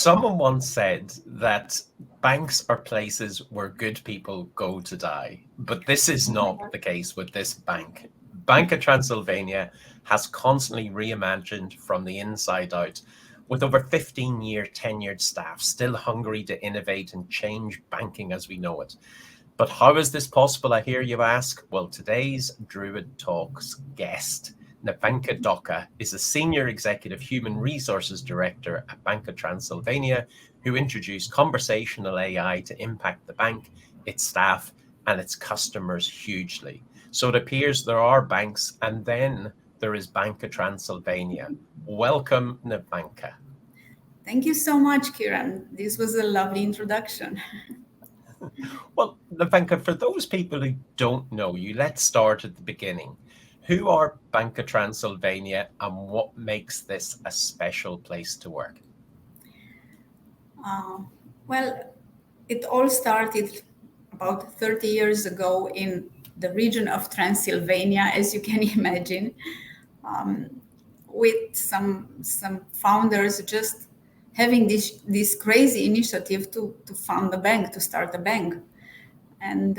Someone once said that banks are places where good people go to die, but this is not the case with this bank. Banca Transylvania has constantly reimagined from the inside out, with over 15-year tenured staff still hungry to innovate and change banking as we know it. But how is this possible, I hear you ask? Well, today's Druid Talks guest, Nevenca Doca, is a Senior Executive Human Resources Director at Banca Transilvania, who introduced conversational AI to impact the bank, its staff, and its customers hugely. So it appears there are banks, and then there is Banca Transilvania. Welcome, Nevenca. Thank you so much, Kieran. This was a lovely introduction. Well, Nevenca, for those people who don't know you, let's start at the beginning. Who are Banca Transilvania and what makes this a special place to work? Well, it all started about 30 years ago in the region of Transylvania, as you can imagine, with some founders just having this crazy initiative to found a bank, to start a bank. And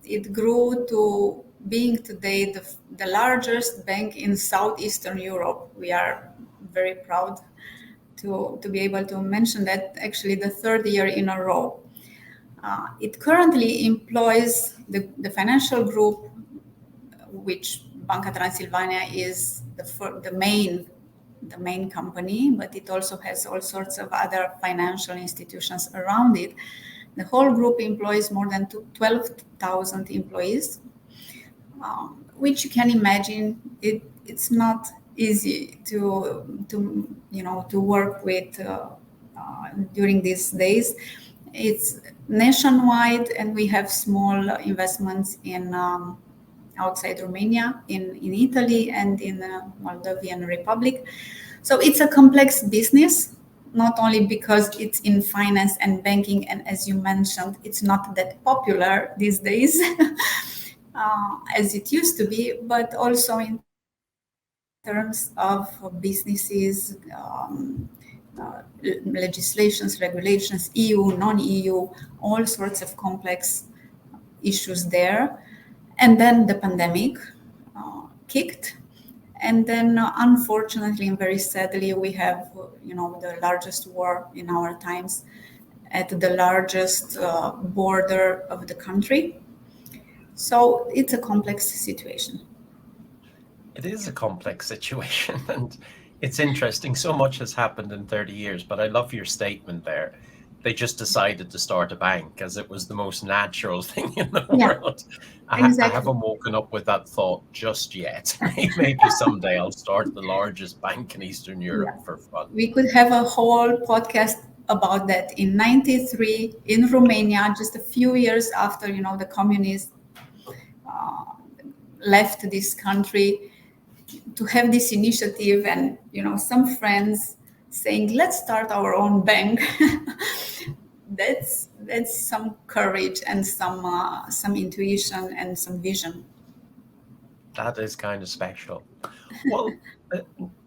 it grew to being today the largest bank in Southeastern Europe. We are very proud to be able to mention that, actually the third year in a row. It currently employs the financial group, which Banca Transilvania is the main company, but it also has all sorts of other financial institutions around it. The whole group employs more than 12,000 employees, which you can imagine it's not easy to work with during these days. It's nationwide, and we have small investments in outside Romania, in Italy, and in the Moldovan Republic. So it's a complex business, not only because it's in finance and banking, and as you mentioned, it's not that popular these days as it used to be, but also in terms of businesses, legislations, regulations, EU, non-EU, all sorts of complex issues there. And then the pandemic kicked. And then, unfortunately and very sadly, we have, the largest war in our times at the largest border of the country. So it's a complex situation. It is a complex situation, and it's interesting. So much has happened in 30 years, but I love your statement there. They just decided to start a bank as it was the most natural thing in the world. Exactly. I haven't woken up with that thought just yet. Maybe someday I'll start the largest bank in Eastern Europe for fun. We could have a whole podcast about that. In 93, in Romania, just a few years after, the communists left this country, to have this initiative and, some friends saying, let's start our own bank. That's some courage and some intuition and some vision. That is kind of special. Well,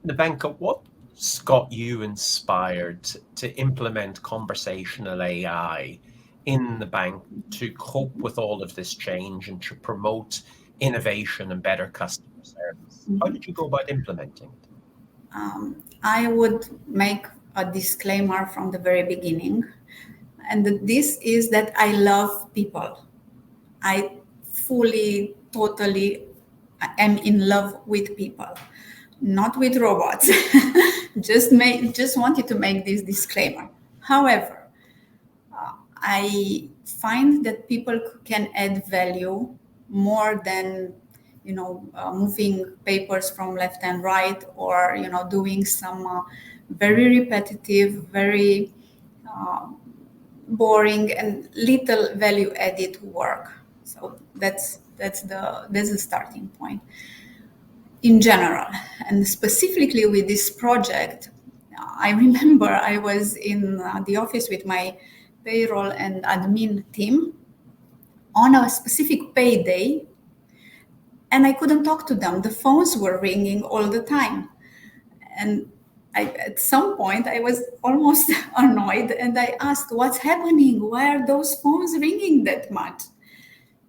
Nevenca, what's got you inspired to implement conversational AI in the bank to cope with all of this change and to promote innovation and better customer service? How did you go about implementing it? I would make a disclaimer from the very beginning. And this is that I love people. I fully, totally am in love with people, not with robots. Just wanted to make this disclaimer. However, I find that people can add value more than moving papers from left and right, or doing some very repetitive, very boring and little value added work. So that's the starting point in general. And specifically with this project, I remember I was in the office with my payroll and admin team on a specific payday, and I couldn't talk to them. The phones were ringing all the time. And at some point I was almost annoyed, and I asked, "What's happening? Why are those phones ringing that much?"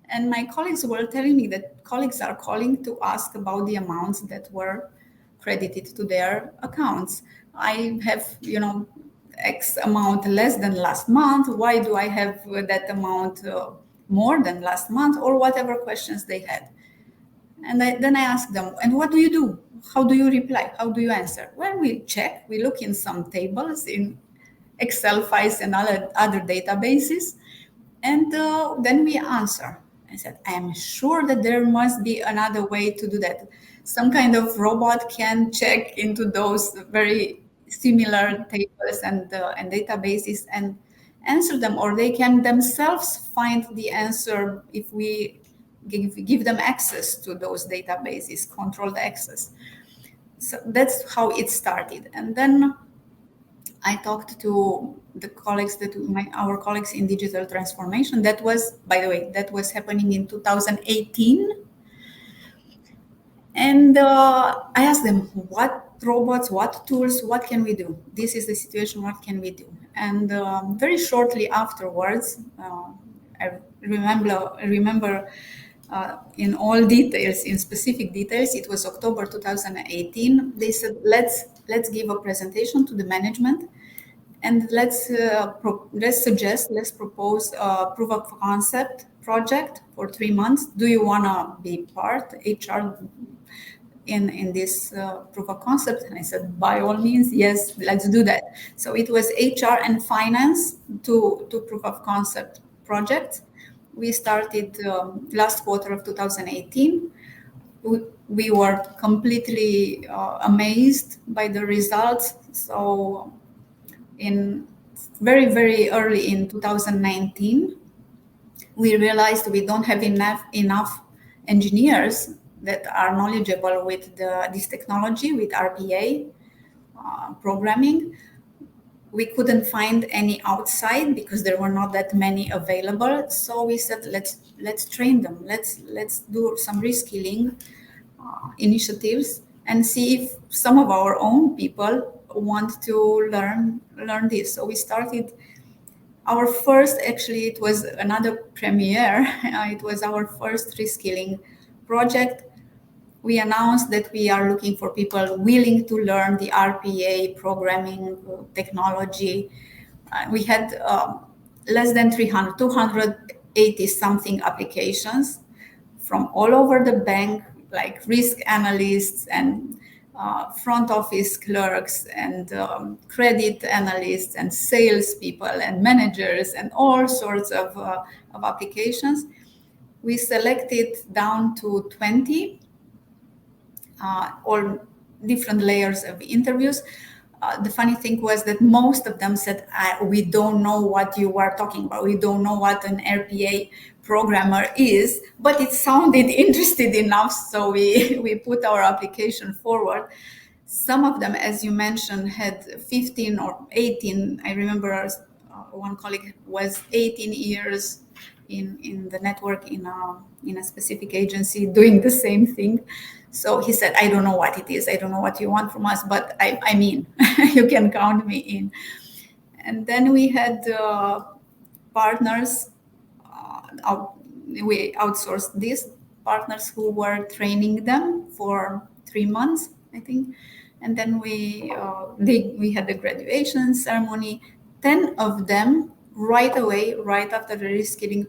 And my colleagues were telling me that colleagues are calling to ask about the amounts that were credited to their accounts. I have, X amount less than last month. Why do I have that amount more than last month, or whatever questions they had? And then I asked them, and what do you do? How do you reply? How do you answer? Well, we check, we look in some tables, in Excel files and other databases, and then we answer. I said, I am sure that there must be another way to do that. Some kind of robot can check into those very similar tables and databases and answer them, or they can themselves find the answer if we give them access to those databases, controlled access. So that's how it started. And then I talked to the colleagues our colleagues in digital transformation. That was, by the way, that was happening in 2018. And I asked them, what robots, what tools, what can we do? This is the situation, what can we do? And very shortly afterwards, I remember in all details, in specific details, it was October 2018. They said, let's give a presentation to the management, and let's propose a proof of concept project for 3 months. Do you want to be part, HR, in this proof of concept? And I said, by all means, yes, let's do that. So it was HR and finance to proof of concept project. We started last quarter of 2018. We were completely amazed by the results. So in very early in 2019, we realized we don't have enough engineers that are knowledgeable with this technology, with RPA programming. We couldn't find any outside because there were not that many available. So we said, let's train them. Let's do some reskilling initiatives and see if some of our own people want to learn this. So we started our first, actually, it was another premiere. It was our first reskilling project. We announced that we are looking for people willing to learn the RPA programming technology. We had less than 300, 280 something applications from all over the bank, like risk analysts and front office clerks and credit analysts and salespeople and managers and all sorts of applications. We selected down to 20, all different layers of interviews. The funny thing was that most of them said, we don't know what you are talking about. We don't know what an RPA programmer is, but it sounded interested enough, so we put our application forward. Some of them, as you mentioned, had 15 or 18. I remember one colleague was 18 years in the network in a specific agency doing the same thing. So he said, I don't know what it is. I don't know what you want from us, but I mean, you can count me in. And then we had partners. We outsourced these partners who were training them for 3 months, I think. And then we had the graduation ceremony. 10 of them right away, right after the reskilling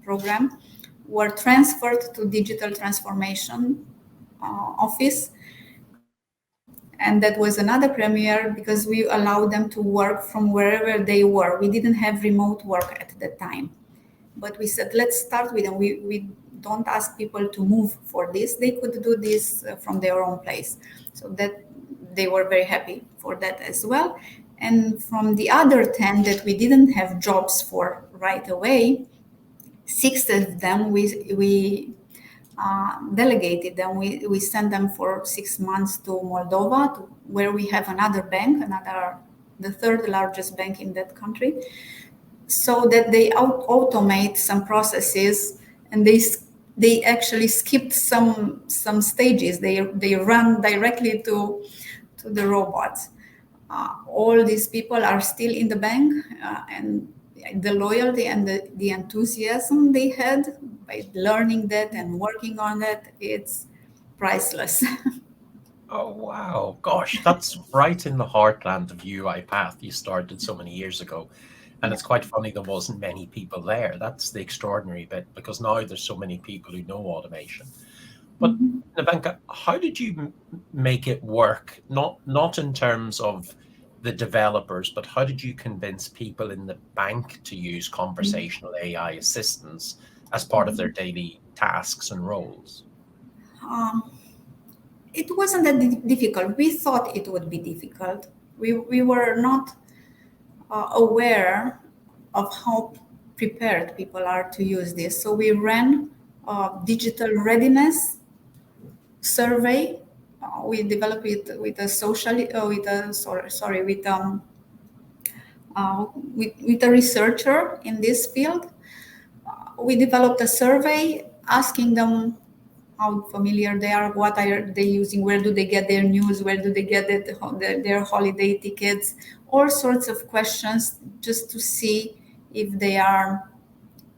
program, were transferred to digital transformation office. And that was another premiere because we allowed them to work from wherever they were. We didn't have remote work at that time. But we said, let's start with them. We don't ask people to move for this. They could do this from their own place. So that they were very happy for that as well. And from the other 10 that we didn't have jobs for right away, 6 of them we delegated them. We sent them for 6 months to Moldova, where we have another bank, the third largest bank in that country, so that they automate some processes, and they actually skipped some stages. They run directly to the robots. All these people are still in the bank, and the loyalty and the enthusiasm they had by learning that and working on that, it's priceless. Oh, wow. Gosh, that's right in the heartland of UiPath you started so many years ago. And Yeah. it's quite funny there wasn't many people there. That's the extraordinary bit, because now there's so many people who know automation. But Mhm. Nevenka, how did you make it work? Not in terms of the developers, but how did you convince people in the bank to use conversational AI assistants as part of their daily tasks and roles? Um, it wasn't that difficult. We thought it would be difficult. We were not aware of how prepared people are to use this. So we ran a digital readiness survey. We developed it with a social, with a sorry, with a researcher in this field. We developed a survey asking them how familiar they are, what are they using, where do they get their news, where do they get their holiday tickets, all sorts of questions, just to see if they are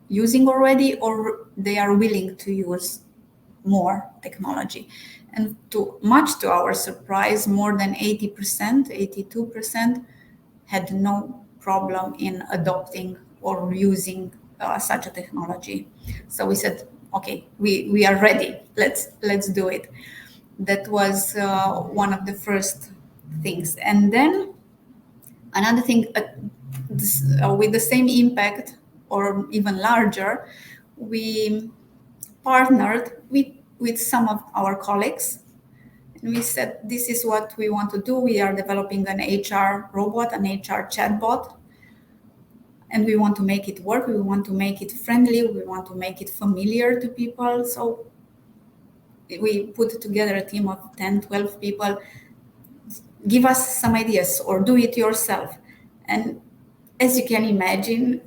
using already or they are willing to use more technology. And much to our surprise, more than 80%, 82% had no problem in adopting or using such a technology. So we said, okay, we are ready. Let's do it. That was one of the first things. And then another thing, with the same impact or even larger, we partnered with some of our colleagues, and we said, this is what we want to do. We are developing an HR robot, an HR chatbot, and we want to make it work. We want to make it friendly. We want to make it familiar to people. So we put together a team of 10, 12 people. Give us some ideas or do it yourself. And as you can imagine,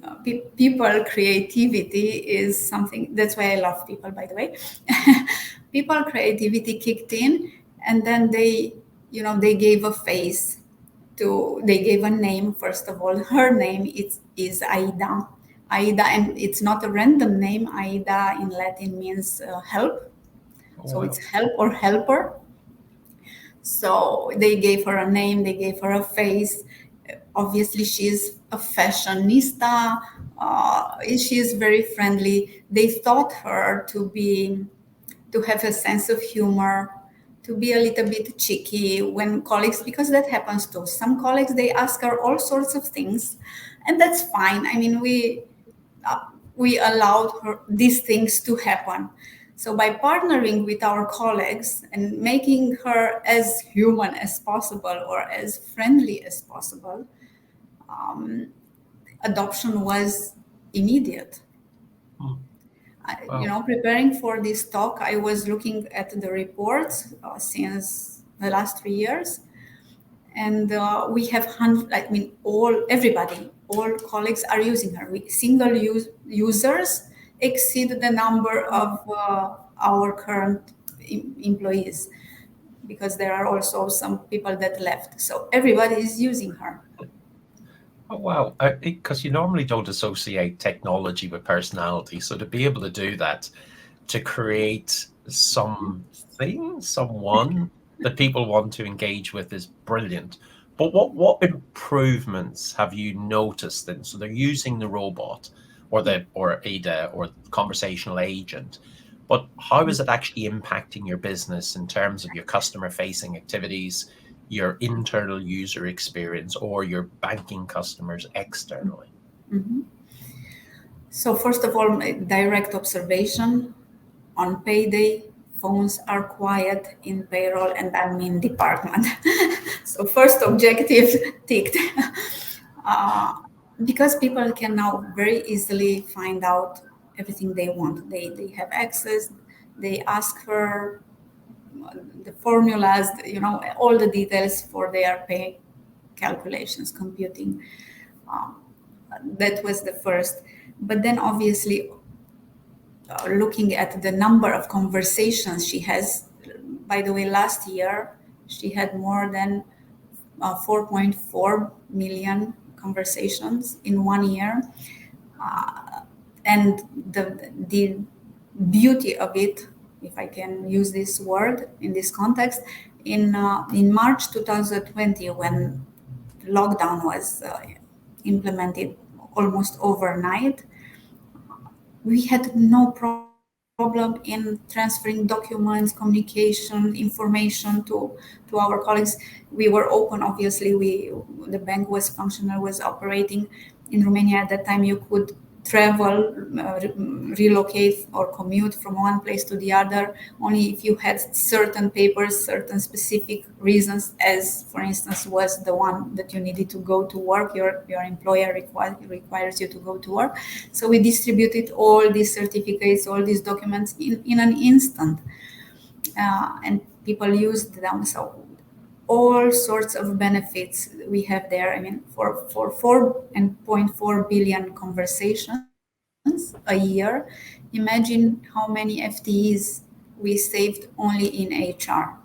people creativity is something, that's why I love people, by the way. People creativity kicked in, and then they gave a face they gave a name. First of all, her name is Aida. Aida, and it's not a random name. Aida in Latin means help. Oh, So it's wow. help or helper. So they gave her a name, they gave her a face. Obviously, she's a fashionista. She is very friendly. They thought her to have a sense of humor, to be a little bit cheeky when colleagues, because that happens too. Some colleagues, they ask her all sorts of things, and that's fine. I mean, we allowed her these things to happen. So by partnering with our colleagues and making her as human as possible or as friendly as possible, adoption was immediate. Hmm. Wow. Preparing for this talk, I was looking at the reports since the last 3 years, and we have all colleagues are using her. Users exceed the number of our current employees, because there are also some people that left. So everybody is using her. Oh, wow. Because you normally don't associate technology with personality. So to be able to do that, to create someone that people want to engage with is brilliant. But what improvements have you noticed then? So they're using the robot or Ada or conversational agent, but how is it actually impacting your business in terms of your customer facing activities, your internal user experience, or your banking customers externally? Mhm. So first of all, my direct observation: on payday, phones are quiet in payroll and admin department. So first objective ticked. uh, because people can now very easily find out everything they want. They have access. They ask for the formulas, all the details for their pay calculations, computing. Um, that was the first. But then obviously, looking at the number of conversations she has. By the way, last year she had more than 4.4 million conversations in 1 year. And the beauty of it, if I can use this word in this context, in March 2020, when lockdown was implemented almost overnight, we had no problem in transferring documents, communication, information to our colleagues. We were open, obviously. The bank was functional, was operating in Romania at that time. You could travel, relocate or commute from one place to the other only if you had certain papers, certain specific reasons, as for instance was the one that you needed to go to work. Your employer requires you to go to work. So we distributed all these certificates, all these documents in an instant, and people used them. So all sorts of benefits we have there. I mean, for 4.4 billion conversations a year, imagine how many FTEs we saved only in HR.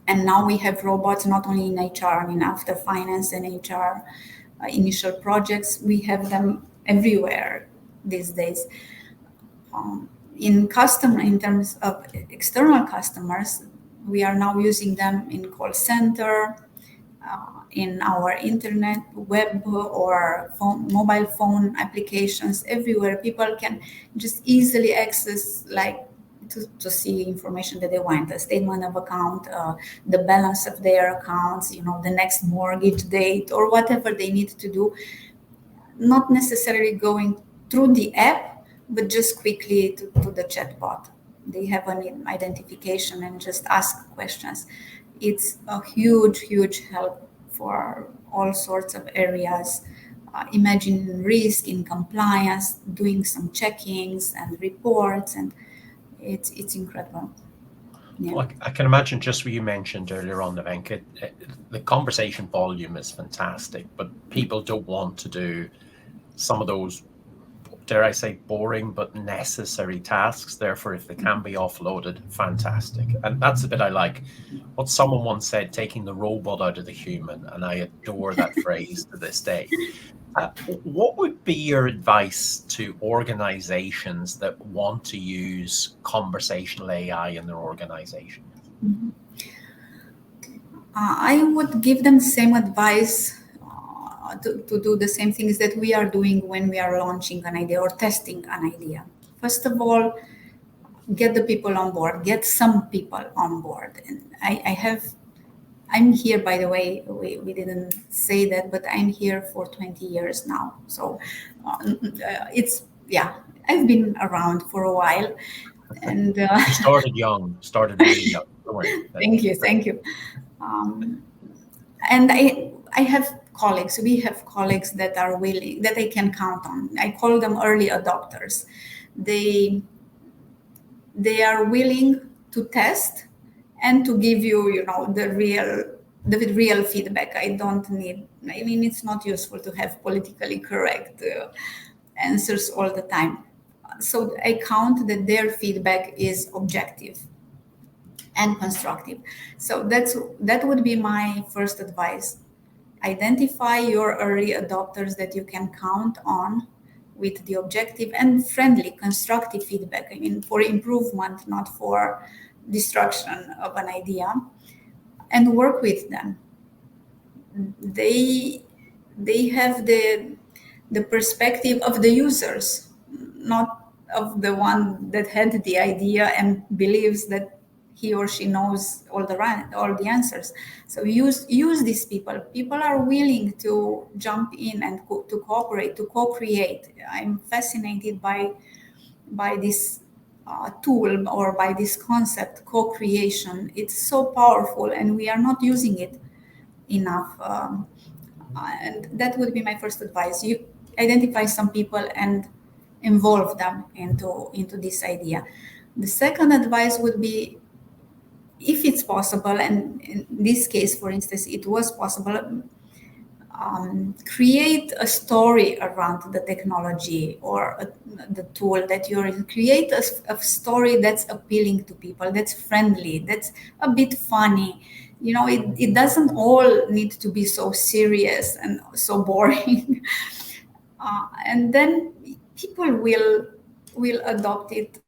And now we have robots not only in HR, I mean, after finance and HR initial projects, we have them everywhere these days. In terms of external customers, we are now using them in call center, in our internet, web, or mobile phone applications. Everywhere people can just easily access, like, to see information that they want, a statement of account, the balance of their accounts, the next mortgage date, or whatever they need to do, not necessarily going through the app, but just quickly to the chatbot. They have an identification and just ask questions. It's a huge, huge help for all sorts of areas. Imagine risk in compliance, doing some checkings and reports, and it's incredible. Yeah. Well, I can imagine just what you mentioned earlier on, Nevenca, the conversation volume is fantastic, but people don't want to do some of those, dare I say, boring but necessary tasks. Therefore, if they can be offloaded, fantastic. And that's the bit I like. What someone once said, taking the robot out of the human, and I adore that phrase to this day. What would be your advice to organizations that want to use conversational AI in their organization? Mm-hmm. I would give them the same advice to do the same things that we are doing when we are launching an idea or testing an idea. First of all, get the people on board, get some people on board. And I'm here, by the way, we didn't say that, but I'm here for 20 years now. So I've been around for a while. And you started young, started really young. Don't worry. Thank you. And I have colleagues. We have colleagues that are willing, that I can count on. I call them early adopters. They are willing to test and to give you, the real feedback. It's not useful to have politically correct answers all the time. So I count that their feedback is objective and constructive. So that would be my first advice. Identify your early adopters that you can count on with the objective and friendly, constructive feedback. For improvement, not for destruction of an idea, and work with them. They have the perspective of the users, not of the one that had the idea and believes that he or she knows all the answers. So use these people. People are willing to jump in and to cooperate, to co-create. I'm fascinated by this tool, or by this concept, co-creation. It's so powerful, and we are not using it enough. And that would be my first advice. You identify some people and involve them into this idea. The second advice would be, if it's possible, and in this case, for instance, it was possible, create a story around the technology or the tool that you're in. Create a story that's appealing to people, that's friendly, that's a bit funny. it doesn't all need to be so serious and so boring. And then people will adopt it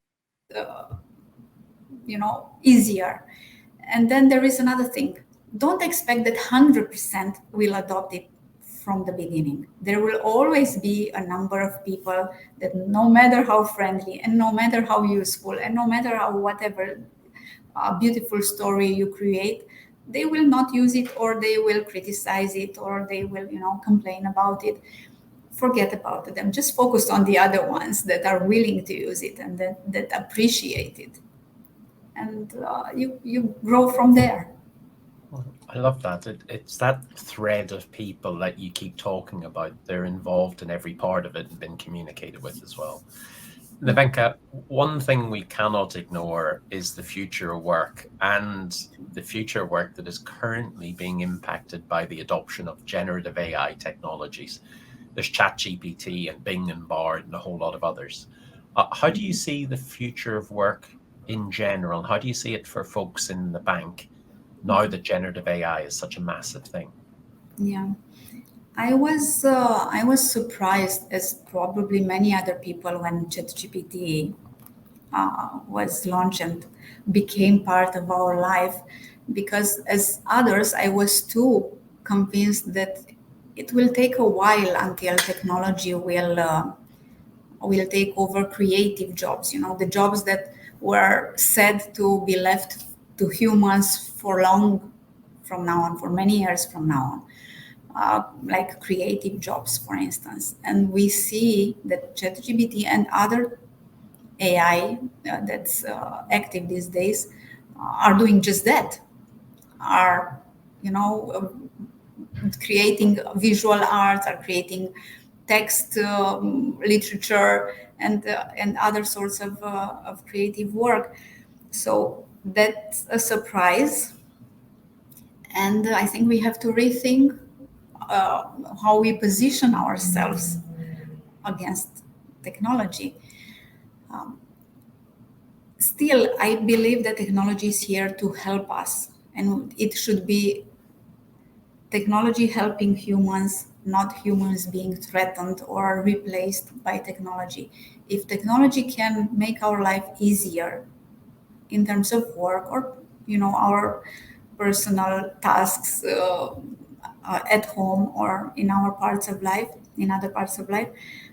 easier. And then there is another thing. Don't expect that 100% will adopt it from the beginning. There will always be a number of people that, no matter how friendly and no matter how useful and no matter how whatever beautiful story you create, they will not use it, or they will criticize it, or they will complain about it. Forget about them. Just focus on the other ones that are willing to use it and that appreciate it, and you grow from there. I love that. It's that thread of people that you keep talking about. They're involved in every part of it and been communicated with as well. Nevenca, one thing we cannot ignore is the future of work, and the future of work that is currently being impacted by the adoption of generative AI technologies. There's ChatGPT and Bing and Bard and a whole lot of others. How do you see the future of work in general? How do you see it for folks in the bank now that generative AI is such a massive thing? Yeah, I was surprised, as probably many other people, when ChatGPT was launched and became part of our life, because as others, I was too convinced that it will take a while until technology will take over creative jobs. The jobs that were said to be left to humans for long from now on, for many years from now on, like creative jobs, for instance. And we see that ChatGPT and other AI that's active these days are doing just that. Are creating visual arts, are creating text, literature, and other sorts of creative work. So that's a surprise, and I think we have to rethink how we position ourselves against technology. Still, I believe that technology is here to help us, and it should be technology helping humans, not humans being threatened or replaced by technology. If technology can make our life easier in terms of work, or our personal tasks at home or in our parts of life, in other parts of life,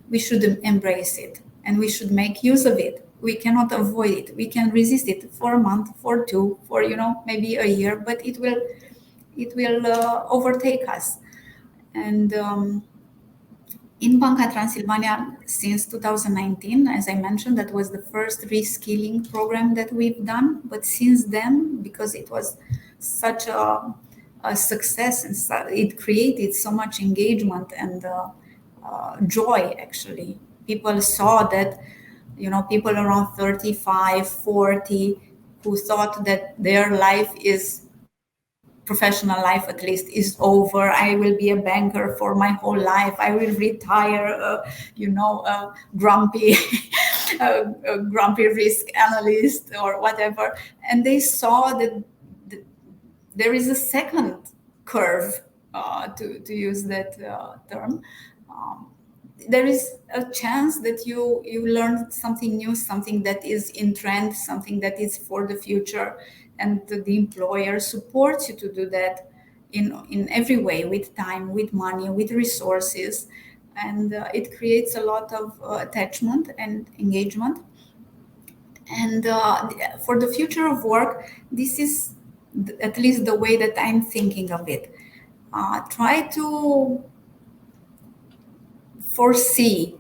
we should embrace it and we should make use of it. We cannot avoid it. We can resist it for a month, for two, for maybe a year, but it will overtake us. And in Banca Transilvania, since 2019, as I mentioned, that was the first reskilling program that we've done. But since then, because it was such a success and it created so much engagement and joy, actually, people saw that people around 35, 40 who thought that their life is professional life, at least, is over. I will be a banker for my whole life. I will retire, grumpy, grumpy risk analyst or whatever. And they saw that there is a second curve, to use that term. There is a chance that you learn something new, something that is in trend, something that is for the future, and the employer supports you to do that in every way, with time, with money, with resources, and it creates a lot of attachment and engagement. And for the future of work, this is at least the way that I'm thinking of it. Try to foresee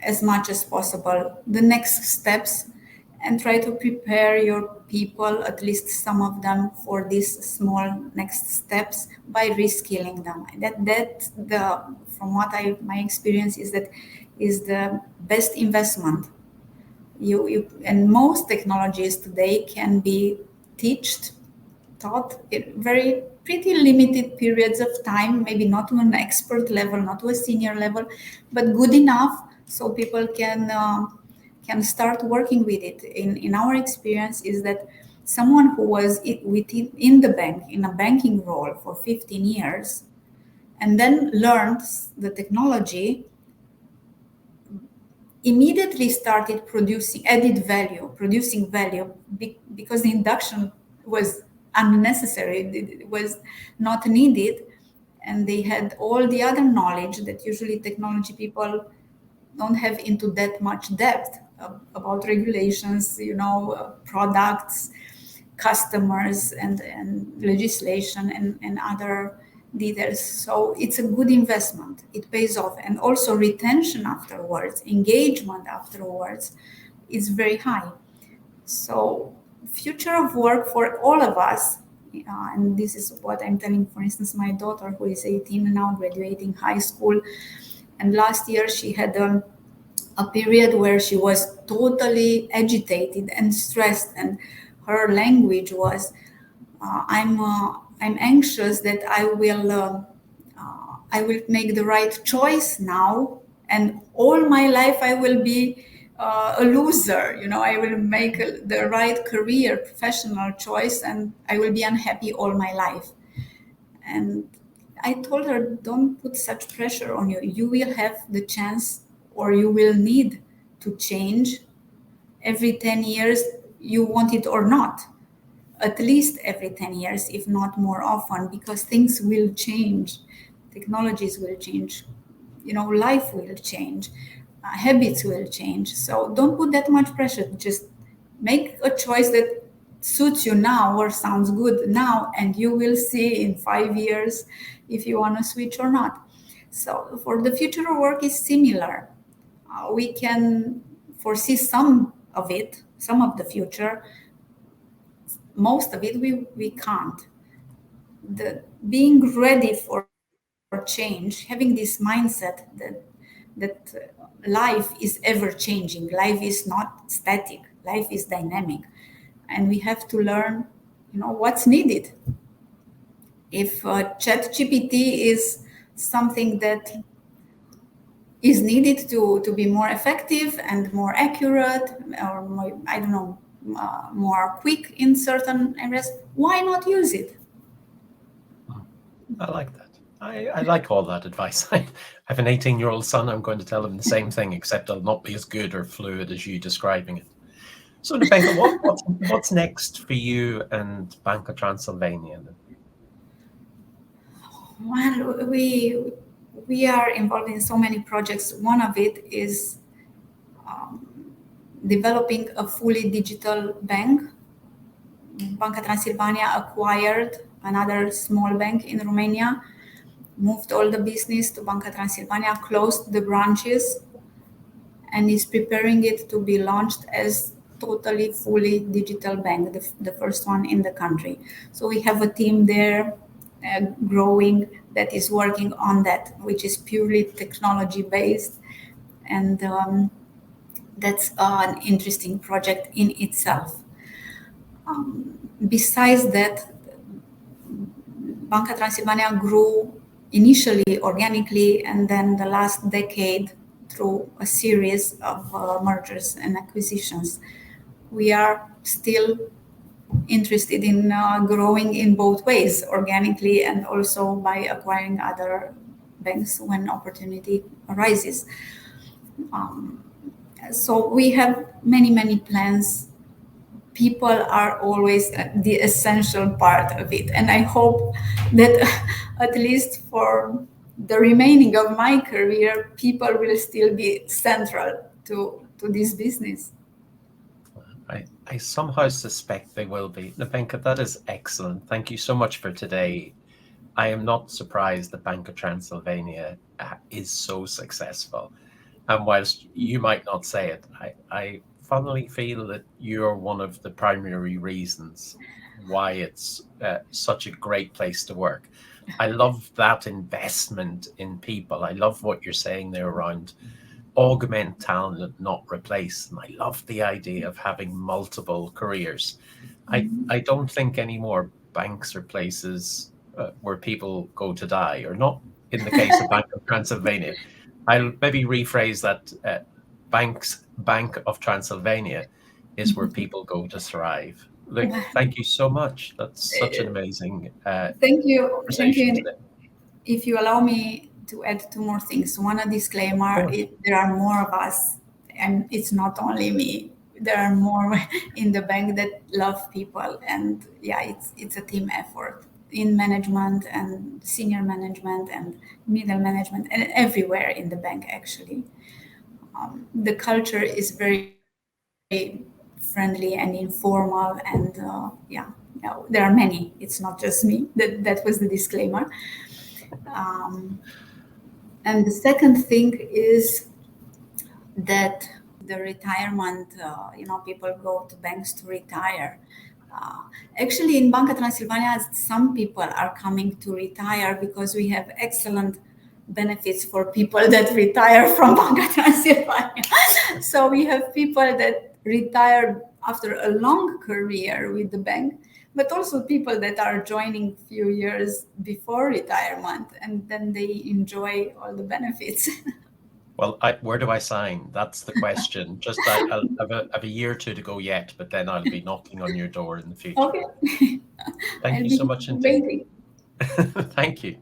as much as possible the next steps and try to prepare your people, at least some of them, for these small next steps by reskilling them. From what my experience is, that is the best investment. And most technologies today can be taught in very pretty limited periods of time, maybe not to an expert level, not to a senior level, but good enough so people can start working with it. In our experience is that someone who was in the bank, in a banking role for 15 years, and then learned the technology, immediately started producing value because the induction was unnecessary, it was not needed, and they had all the other knowledge that usually technology people don't have into that much depth about regulations, products, customers, and legislation, and other details. So it's a good investment. It pays off. And also retention afterwards, engagement afterwards is very high. So future of work for all of us, and this is what I'm telling, for instance, my daughter who is 18 and now graduating high school. And last year she had a period where she was totally agitated and stressed, and her language was, I'm anxious that I will make the right choice now, and all my life I will be a loser. I will make the right career, professional choice, and I will be unhappy all my life. And I told her, don't put such pressure on you. You will have the chance, or you will need to change every 10 years, you want it or not. At least every 10 years, if not more often, because things will change. Technologies will change. Life will change. Habits will change. So don't put that much pressure. Just make a choice that suits you now or sounds good now, and you will see in 5 years if you want to switch or not. So for the future of work is similar. We can foresee some of the future. Most of it we can't. Being ready for change, having this mindset that life is ever changing, life is not static, life is dynamic, and we have to learn what's needed. If ChatGPT is something that is needed to be more effective and more accurate, or more, I don't know, more quick in certain areas, why not use it? I like that. I like all that advice. I have an 18-year-old son. I'm going to tell him the same thing, except I'll not be as good or fluid as you describing it. So, Nevenca, what's next for you and Banca Transilvania? Well, we are involved in so many projects. One of it is developing a fully digital bank. Banca Transilvania acquired another small bank in Romania, moved all the business to Banca Transilvania, closed the branches, and is preparing it to be launched as totally fully digital bank, the first one in the country. So we have a team there growing that is working on that, which is purely technology based, and that's an interesting project in itself. Besides that, Banca Transilvania grew initially organically, and then the last decade through a series of mergers and acquisitions. We are still interested in growing in both ways, organically and also by acquiring other banks when opportunity arises. So we have many plans. People are always the essential part of it, and I hope that at least for the remaining of my career, people will still be central to this business. I somehow suspect they will be. Nevenca, that is excellent. Thank you so much for today. I am not surprised that Banker Transylvania is so successful. And whilst you might not say it, I funnily feel that you're one of the primary reasons why it's such a great place to work. I love that investment in people. I love what you're saying there around augment talent, not replace. And I love the idea of having multiple careers. I don't think anymore banks are places where people go to die, or not in the case of Bank of Transylvania. I'll maybe rephrase that. Bank of Transylvania is where people go to thrive. Look, thank you so much. That's such an amazing Thank you. Thank conversation you. today. If you allow me to add two more things. One, a disclaimer, Sure. there are more of us, and it's not only me. There are more in the bank that love people, and yeah, it's a team effort in management and senior management and middle management and everywhere in the bank actually. The culture is very friendly and informal, and there are many. It's not just me. That was the disclaimer. Um, and the second thing is that the retirement, people go to banks to retire. Uh, Actually, in Banca Transilvania, some people are coming to retire because we have excellent benefits for people that retire from Banca Transilvania. So we have people that retire after a long career with the bank, but also people that are joining few years before retirement, and then they enjoy all the benefits. Well, where do I sign? That's the question. Just I'll have a year or two to go yet, but then I'll be knocking on your door in the future. Okay. Thank I'll you be so much indeed. waiting. Thank you.